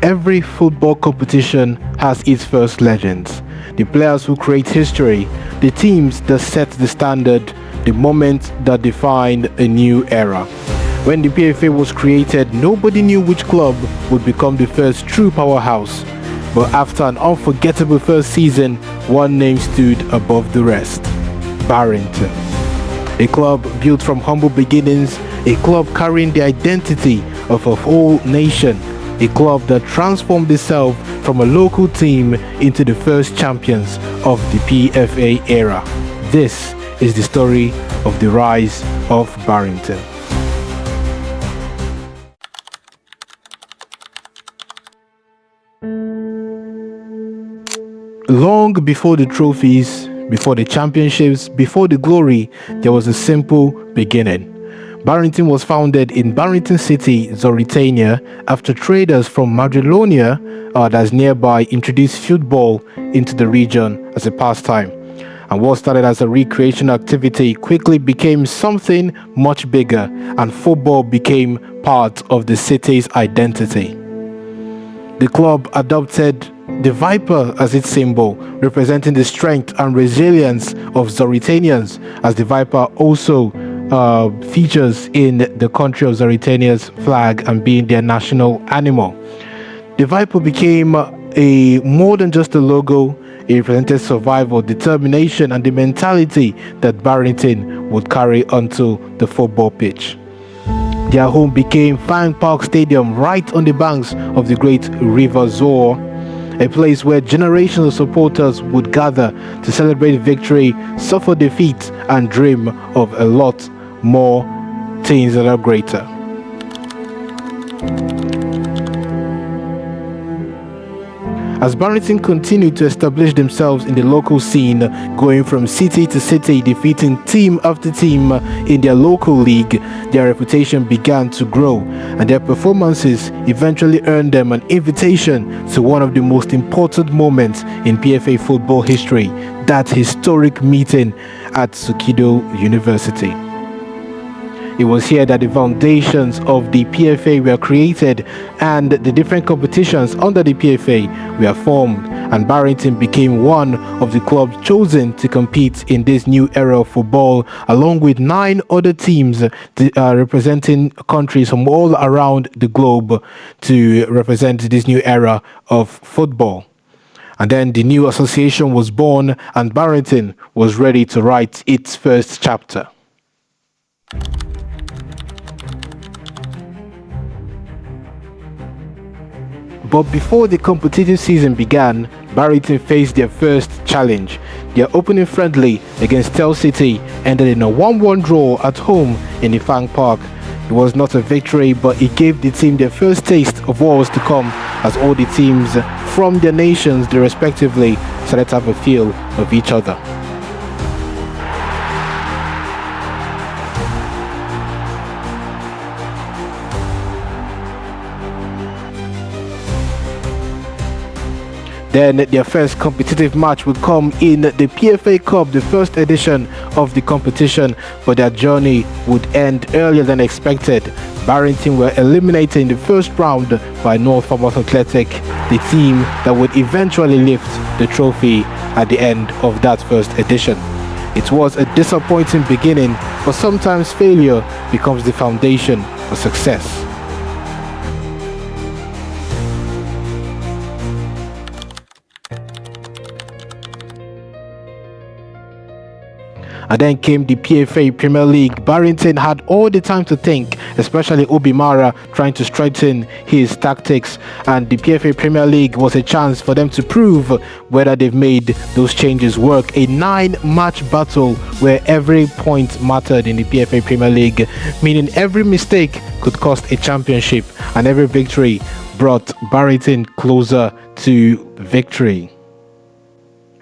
every football competition has its first legends. The players who create history, the teams that set the standard, the moments that define a new era. When the PFA was created, nobody knew which club would become the first true powerhouse. But after an unforgettable first season, one name stood above the rest: Barrington. A club built from humble beginnings, a club carrying the identity of a whole nation, a club that transformed itself from a local team into the first champions of the PFA era. This is the story of the rise of Barrington. Long before the trophies, before the championships, before the glory, there was a simple beginning. Barrington was founded in Barrington City, Zauritania, after traders from Macedonia, that's nearby, introduced football into the region as a pastime. And what started as a recreational activity quickly became something much bigger, and football became part of the city's identity. The club adopted the viper as its symbol, representing the strength and resilience of Zauritanians, as the viper also features in the country of Zauritania's flag and being their national animal. The viper became more than just a logo. It represented survival, determination, and the mentality that Barrington would carry onto the football pitch. Their home became Fang Park Stadium, right on the banks of the great River Zoar, a place where generations of supporters would gather to celebrate victory, suffer defeat, and dream of a lot more things that are greater. As Barrington continued to establish themselves in the local scene, going from city to city, defeating team after team in their local league, their reputation began to grow, and their performances eventually earned them an invitation to one of the most important moments in PFA football history, that historic meeting at Sukido University. It was here that the foundations of the PFA were created and the different competitions under the PFA were formed, and Barrington became one of the clubs chosen to compete in this new era of football, along with 9 other teams representing countries from all around the globe to represent this new era of football. And then the new association was born, and Barrington was ready to write its first chapter. But before the competitive season began, Barrington faced their first challenge. Their opening friendly against Tel City ended in a 1-1 draw at home in the Fang Park. It was not a victory, but it gave the team their first taste of what was to come, as all the teams from their nations, they respectively, started to have a feel of each other. Then their first competitive match would come in the PFA Cup, the first edition of the competition, but their journey would end earlier than expected. Barrington were eliminated in the first round by North Falmouth Athletic, the team that would eventually lift the trophy at the end of that first edition. It was a disappointing beginning, but sometimes failure becomes the foundation for success. And then came the PFA Premier League. Barrington had all the time to think, especially Obimara trying to strengthen his tactics, and the PFA Premier League was a chance for them to prove whether they've made those changes work. A 9-match battle where every point mattered in the PFA Premier League, meaning every mistake could cost a championship, and every victory brought Barrington closer to victory.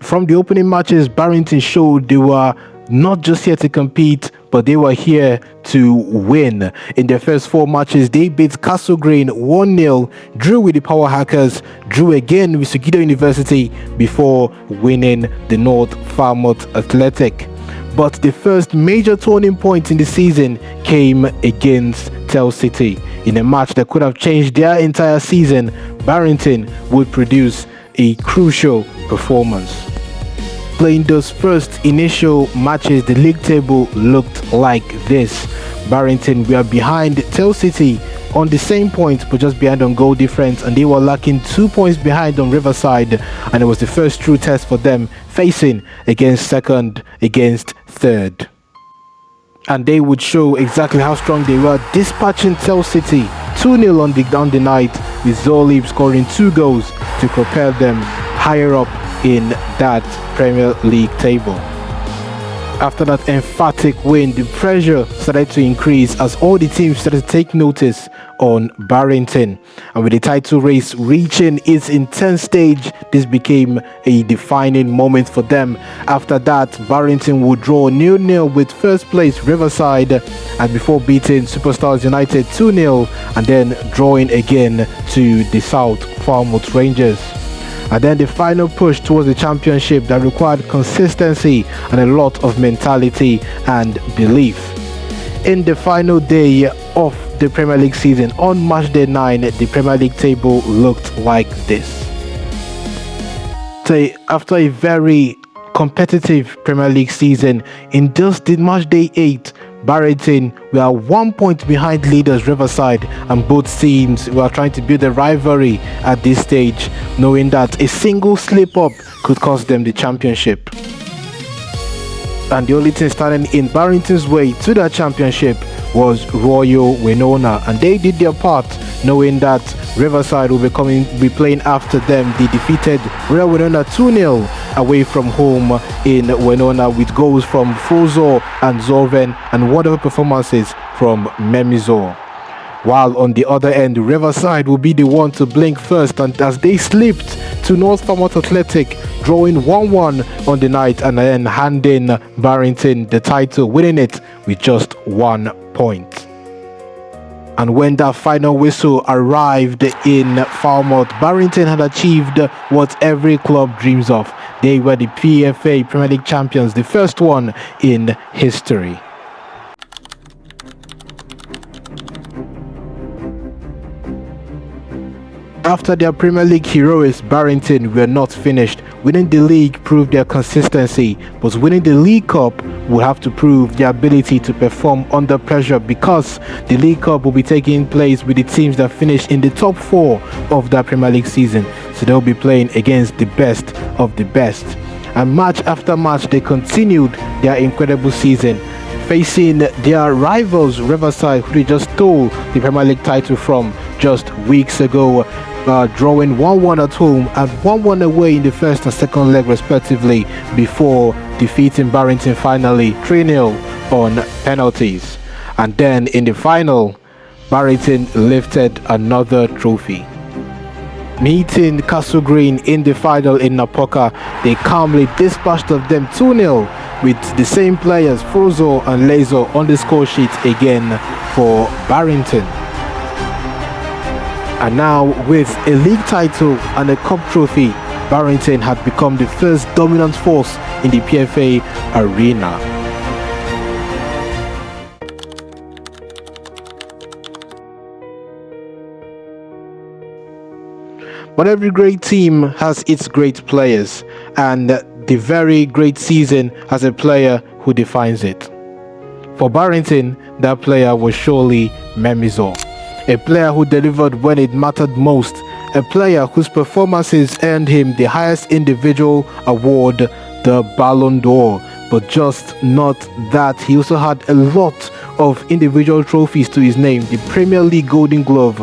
From the opening matches, Barrington showed they were not just here to compete, but they were here to win. In their first 4 matches, they beat Castle Green 1-0, drew with the Power Hackers, drew again with Sukido University before winning the North Falmouth Athletic. But the first major turning point in the season came against Tel City. In a match that could have changed their entire season, Barrington would produce a crucial performance. Playing those first initial matches, the league table looked like this. Barrington were behind Tell City on the same point, but just behind on goal difference, and they were lacking 2 points behind on Riverside, and it was the first true test for them, facing against second, against third. And they would show exactly how strong they were, dispatching Tell City 2-0 on the night, with Zolib scoring 2 goals to propel them higher up in that Premier League table. After that emphatic win, the pressure started to increase as all the teams started to take notice on Barrington. And with the title race reaching its intense stage, this became a defining moment for them. After that, Barrington would draw 0-0 with first place Riverside, and before beating Superstars United 2-0 and then drawing again to the South Falmouth Rangers. And then the final push towards the championship that required consistency and a lot of mentality and belief. In the final day of the Premier League season, on match day 9, the Premier League table looked like this. So after a very competitive Premier League season, in just the match day 8, Barrington were 1 point behind leaders Riverside, and both teams were trying to build a rivalry at this stage, knowing that a single slip up could cost them the championship. And the only thing standing in Barrington's way to that championship was Royal Winona, and they did their part, knowing that Riverside will be playing after them. They defeated Royal Winona 2-0 away from home in Winona, with goals from Frozo and Zorven and wonderful performances from Memizor. While on the other end, Riverside will be the one to blink first, and as they slipped to North Falmouth Athletic, drawing 1-1 on the night and then handing Barrington the title, winning it with just 1 point. And when that final whistle arrived in Falmouth, Barrington had achieved what every club dreams of. They were the PFA Premier League champions, the first one in history. After their Premier League heroics, Barrington were not finished. Winning the league proved their consistency, but winning the League Cup will have to prove their ability to perform under pressure, because the League Cup will be taking place with the teams that finished in the top 4 of that Premier League season. So they'll be playing against the best of the best. And match after match, they continued their incredible season, facing their rivals Riverside, who they just stole the Premier League title from just weeks ago, drawing 1-1 at home and 1-1 away in the first and second leg respectively, before defeating Barrington finally 3-0 on penalties. And then in the final, Barrington lifted another trophy. Meeting Castle Green in the final in Napoka, they calmly dispatched of them 2-0 with the same players, Frozo and Lazo, on the score sheet again for Barrington. And now, with a league title and a cup trophy, Barrington had become the first dominant force in the PFA arena. But every great team has its great players, and the very great season has a player who defines it. For Barrington, that player was surely Memizor. A player who delivered when it mattered most, a player whose performances earned him the highest individual award, the Ballon d'Or. But just not that, he also had a lot of individual trophies to his name: the Premier League Golden Glove,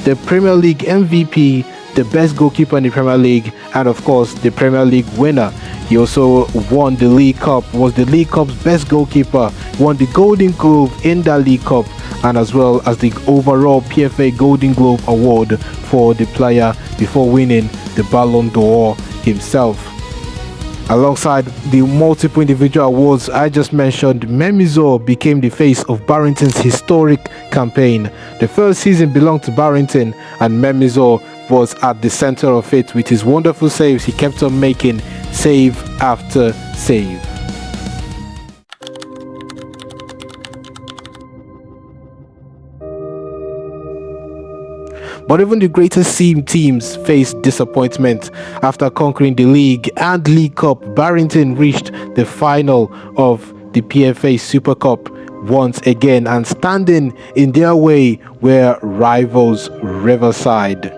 the Premier League MVP, the best goalkeeper in the Premier League, and of course the Premier League winner. He also won the League Cup, was the League Cup's best goalkeeper, won the Golden Glove in that League Cup, and as well as the overall PFA Golden Glove award for the player, before winning the Ballon d'Or himself. Alongside the multiple individual awards I just mentioned, Memizor became the face of Barrington's historic campaign. The first season belonged to Barrington, and Memizor was at the center of it with his wonderful saves he kept on making, save after save. But even the greatest teams faced disappointment. After conquering the league and League Cup, Barrington reached the final of the PFA Super Cup once again, and standing in their way were rivals Riverside.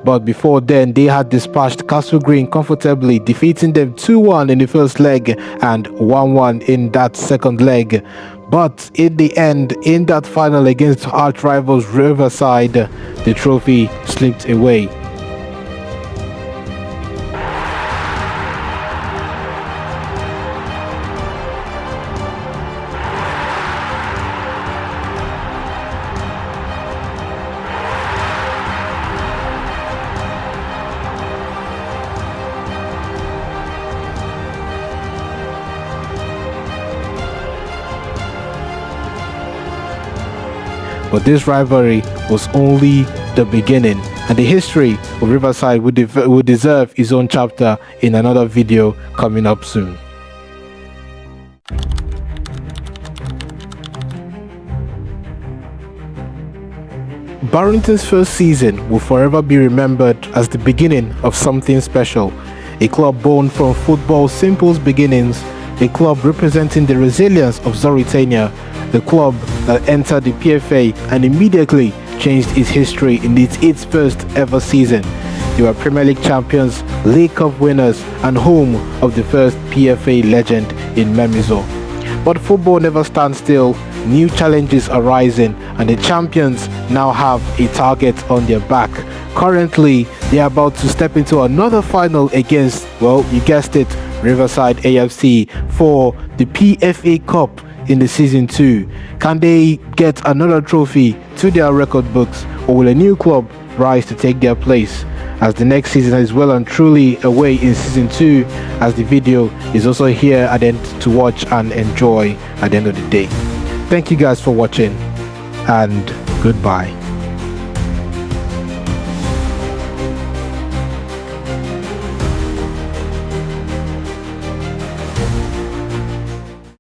But before then, they had dispatched Castle Green comfortably, defeating them 2-1 in the first leg and 1-1 in that second leg. But in the end, in that final against arch rivals Riverside, the trophy slipped away. But this rivalry was only the beginning, and the history of Riverside would deserve its own chapter in another video coming up soon. Barrington's first season will forever be remembered as the beginning of something special. A club born from football's simple beginnings, a club representing the resilience of Zauritania, the club that entered the PFA and immediately changed its history in its first ever season. They were Premier League champions, League Cup winners, and home of the first PFA legend in Memizo. But football never stands still. New challenges are rising, and the champions now have a target on their back. Currently, they are about to step into another final against, well, you guessed it, Riverside AFC for the PFA Cup in the season 2. Can they get another trophy to their record books, or will a new club rise to take their place? As the next season is well and truly away in season 2, as the video is also here at the end to watch and enjoy at the end of the day. Thank you guys for watching, and goodbye.